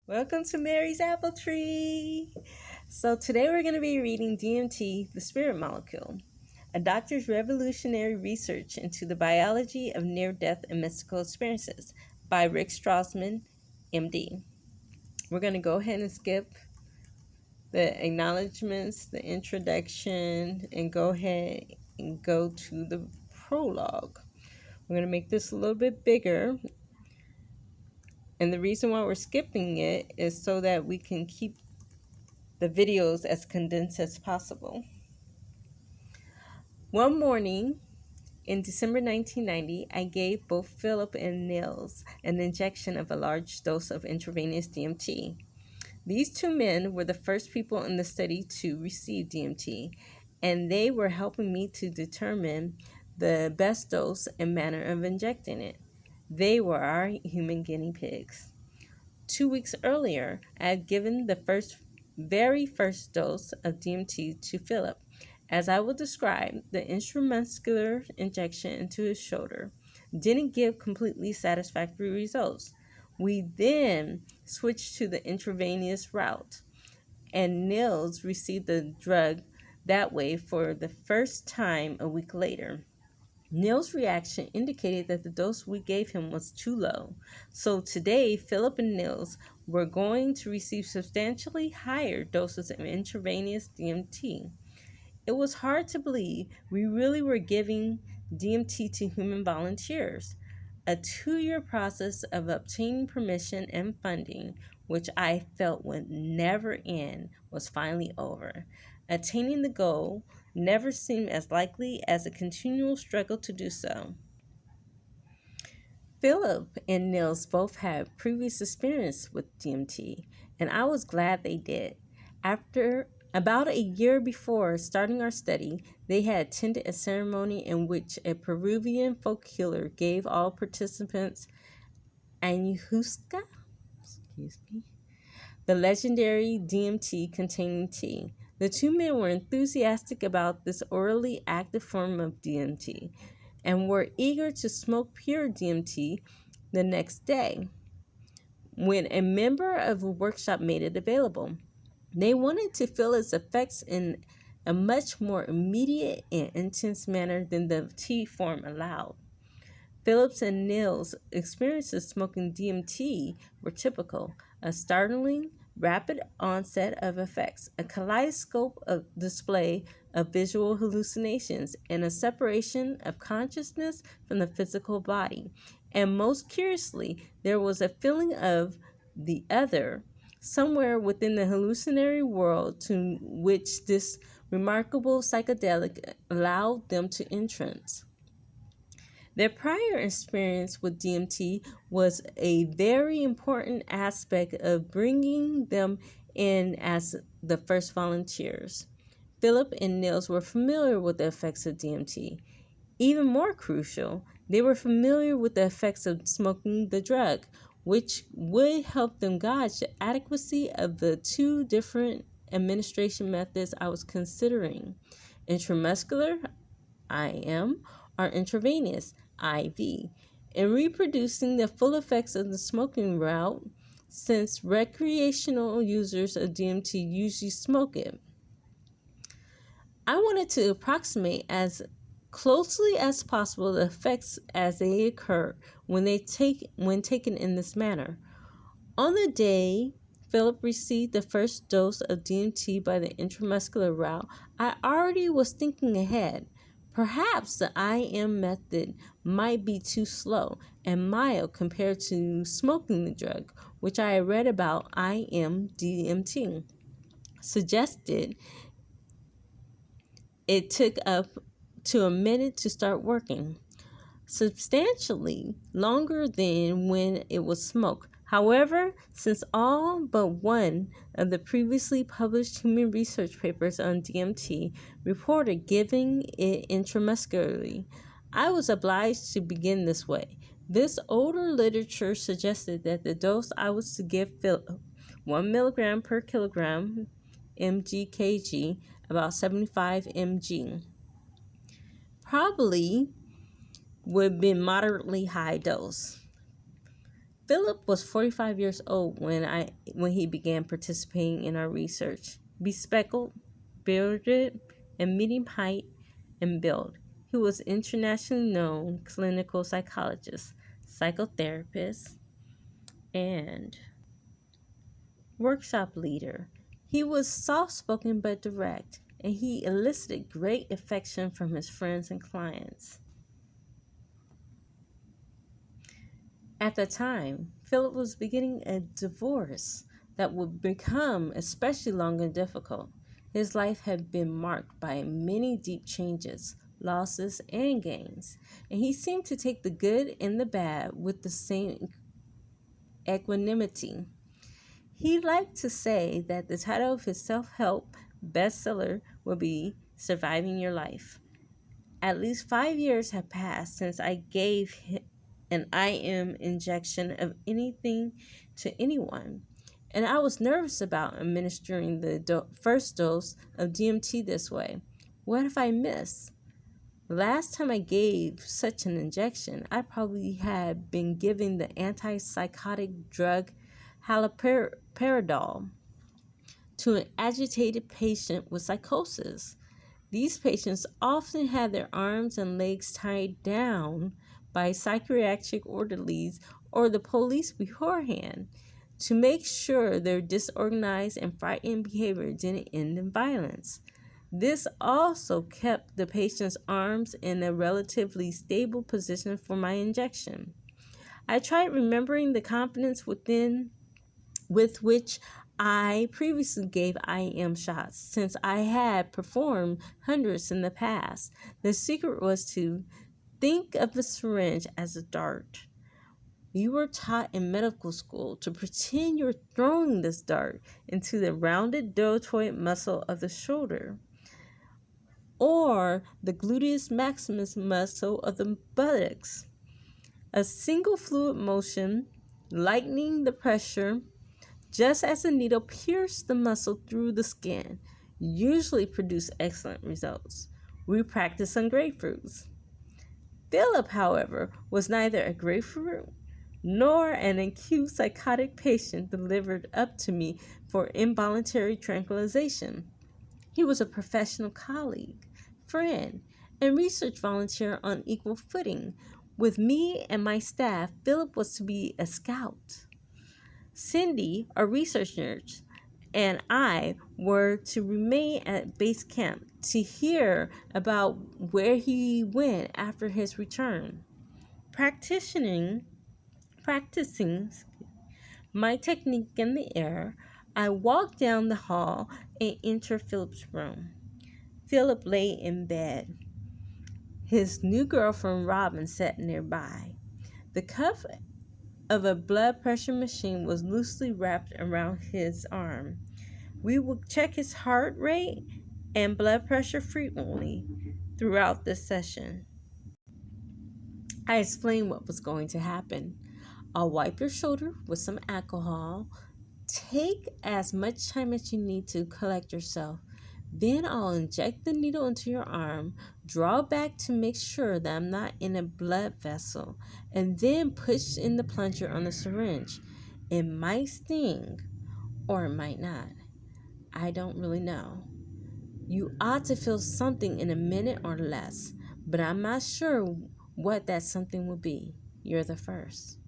Welcome to Mary's Apple Tree. So today we're going to be reading DMT, the Spirit Molecule, a doctor's revolutionary research into the biology of near-death and mystical experiences by Rick Strassman, MD. We're going to go ahead and skip the acknowledgments, the introduction, and go ahead and go to the prologue. We're going to make this a little bit bigger. And the reason why we're skipping it is so that we can keep the videos as condensed as possible. One morning in December 1990, I gave both Philip and Nils an injection of a large dose of intravenous DMT. These two men were the first people in the study to receive DMT, and they were helping me to determine the best dose and manner of injecting it. They were our human guinea pigs. 2 weeks earlier, I had given the very first dose of DMT to Philip. As I will describe, the intramuscular injection into his shoulder didn't give completely satisfactory results. We then switched to the intravenous route, and Nils received the drug that way for the first time a week later. Neil's reaction indicated that the dose we gave him was too low. So today, Philip and Nils were going to receive substantially higher doses of intravenous DMT. It was hard to believe we really were giving DMT to human volunteers. A 2-year process of obtaining permission and funding, which I felt would never end, was finally over. Attaining the goal never seemed as likely as a continual struggle to do so. Philip and Nils both had previous experience with DMT, and I was glad they did. After about a year before starting our study, they had attended a ceremony in which a Peruvian folk healer gave all participants ayahuasca, the legendary DMT containing tea. The two men were enthusiastic about this orally active form of DMT and were eager to smoke pure DMT the next day when a member of a workshop made it available. They wanted to feel its effects in a much more immediate and intense manner than the tea form allowed. Phillips and Nils' experiences smoking DMT were typical: a startling, rapid onset of effects, a kaleidoscope of display of visual hallucinations, and a separation of consciousness from the physical body. And most curiously, there was a feeling of the other somewhere within the hallucinatory world to which this remarkable psychedelic allowed them to entrance. Their prior experience with DMT was a very important aspect of bringing them in as the first volunteers. Philip and Nils were familiar with the effects of DMT. Even more crucial, they were familiar with the effects of smoking the drug, which would help them gauge the adequacy of the two different administration methods I was considering: intramuscular, IM, or intravenous, IV, in reproducing the full effects of the smoking route, since recreational users of DMT usually smoke it. I wanted to approximate as closely as possible the effects as they occur when taken in this manner. On the day Philip received the first dose of DMT by the intramuscular route, I already was thinking ahead. Perhaps the IM method might be too slow and mild compared to smoking the drug, which I read about IM DMT suggested it took up to a minute to start working, substantially longer than when it was smoked. However, since all but one of the previously published human research papers on DMT reported giving it intramuscularly, I was obliged to begin this way. This older literature suggested that the dose I was to give Philip, 1 milligram per kilogram mg/kg, about 75 mg, probably would have been moderately high dose. Philip was 45 years old when he began participating in our research. Bespectacled, bearded, and medium height and build. He was internationally known clinical psychologist, psychotherapist, and workshop leader. He was soft-spoken but direct, and he elicited great affection from his friends and clients. At the time, Philip was beginning a divorce that would become especially long and difficult. His life had been marked by many deep changes, losses, and gains, and he seemed to take the good and the bad with the same equanimity. He liked to say that the title of his self-help bestseller would be Surviving Your Life. At least 5 years had passed since I gave an IM injection of anything to anyone, and I was nervous about administering the first dose of DMT this way. What if I miss? The last time I gave such an injection, I probably had been giving the antipsychotic drug haloperidol to an agitated patient with psychosis. These patients often had their arms and legs tied down by psychiatric orderlies or the police beforehand to make sure their disorganized and frightened behavior didn't end in violence. This also kept the patient's arms in a relatively stable position for my injection. I tried remembering the confidence with which I previously gave IM shots, since I had performed hundreds in the past. The secret was to think of the syringe as a dart. You were taught in medical school to pretend you're throwing this dart into the rounded deltoid muscle of the shoulder, or the gluteus maximus muscle of the buttocks. A single fluid motion, lightening the pressure, just as the needle pierced the muscle through the skin, usually produce excellent results. We practice on grapefruits. Philip, however, was neither a grapefruit nor an acute psychotic patient delivered up to me for involuntary tranquilization. He was a professional colleague, friend, and research volunteer on equal footing. With me and my staff, Philip was to be a scout. Cindy, a research nurse, and I were to remain at base camp to hear about where he went after his return. Practicing my technique in the air, I walked down the hall and entered Philip's room. Philip lay in bed. His new girlfriend, Robin, sat nearby. The cuff of a blood pressure machine was loosely wrapped around his arm. We would check his heart rate and blood pressure frequently throughout the session. I explained what was going to happen. I'll wipe your shoulder with some alcohol. Take as much time as you need to collect yourself. Then I'll inject the needle into your arm, draw back to make sure that I'm not in a blood vessel, and then push in the plunger on the syringe. It might sting, or it might not. I don't really know. You ought to feel something in a minute or less, but I'm not sure what that something will be. You're the first.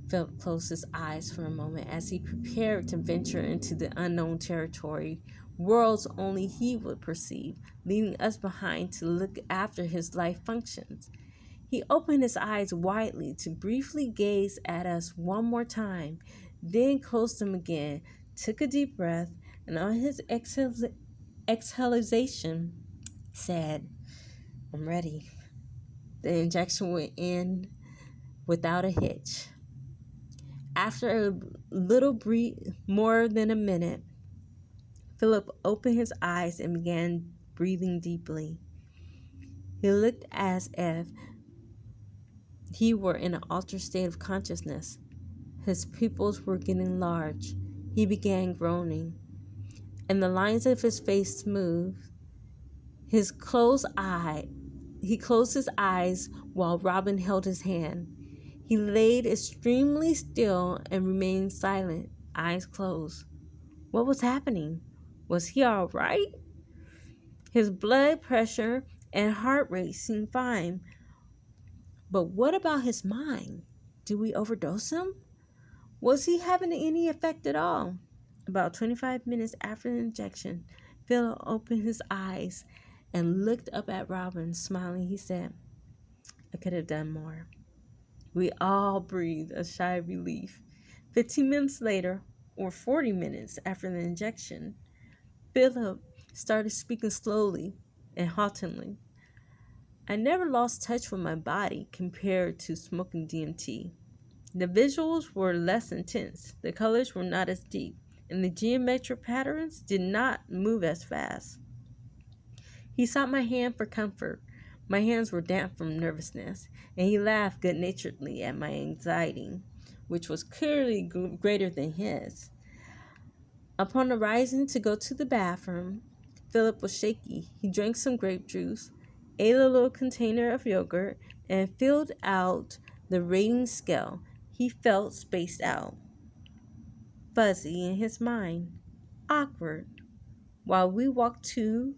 Philip closed his eyes for a moment as he prepared to venture into the unknown territory, worlds only he would perceive, leaving us behind to look after his life functions. He opened his eyes widely to briefly gaze at us one more time, then closed them again, took a deep breath, and on his exhalation said, "I'm ready." The injection went in without a hitch. After a little more than a minute, Philip opened his eyes and began breathing deeply. He looked as if he were in an altered state of consciousness. His pupils were getting large. He began groaning, and the lines of his face smoothed. He closed his eyes while Robin held his hand. He laid extremely still and remained silent, eyes closed. What was happening? Was he all right? His blood pressure and heart rate seemed fine. But what about his mind? Did we overdose him? Was he having any effect at all? About 25 minutes after the injection, Philip opened his eyes and looked up at Robin. Smiling, he said, I could have done more. We all breathed a sigh of relief. 15 minutes later, or 40 minutes after the injection, Philip started speaking slowly and haltingly. I never lost touch with my body compared to smoking DMT. The visuals were less intense, the colors were not as deep, and the geometric patterns did not move as fast. He sought my hand for comfort. My hands were damp from nervousness, and he laughed good-naturedly at my anxiety, which was clearly greater than his. Upon arising to go to the bathroom, Philip was shaky. He drank some grape juice, ate a little container of yogurt, and filled out the rating scale. He felt spaced out, fuzzy in his mind, awkward. While we walked to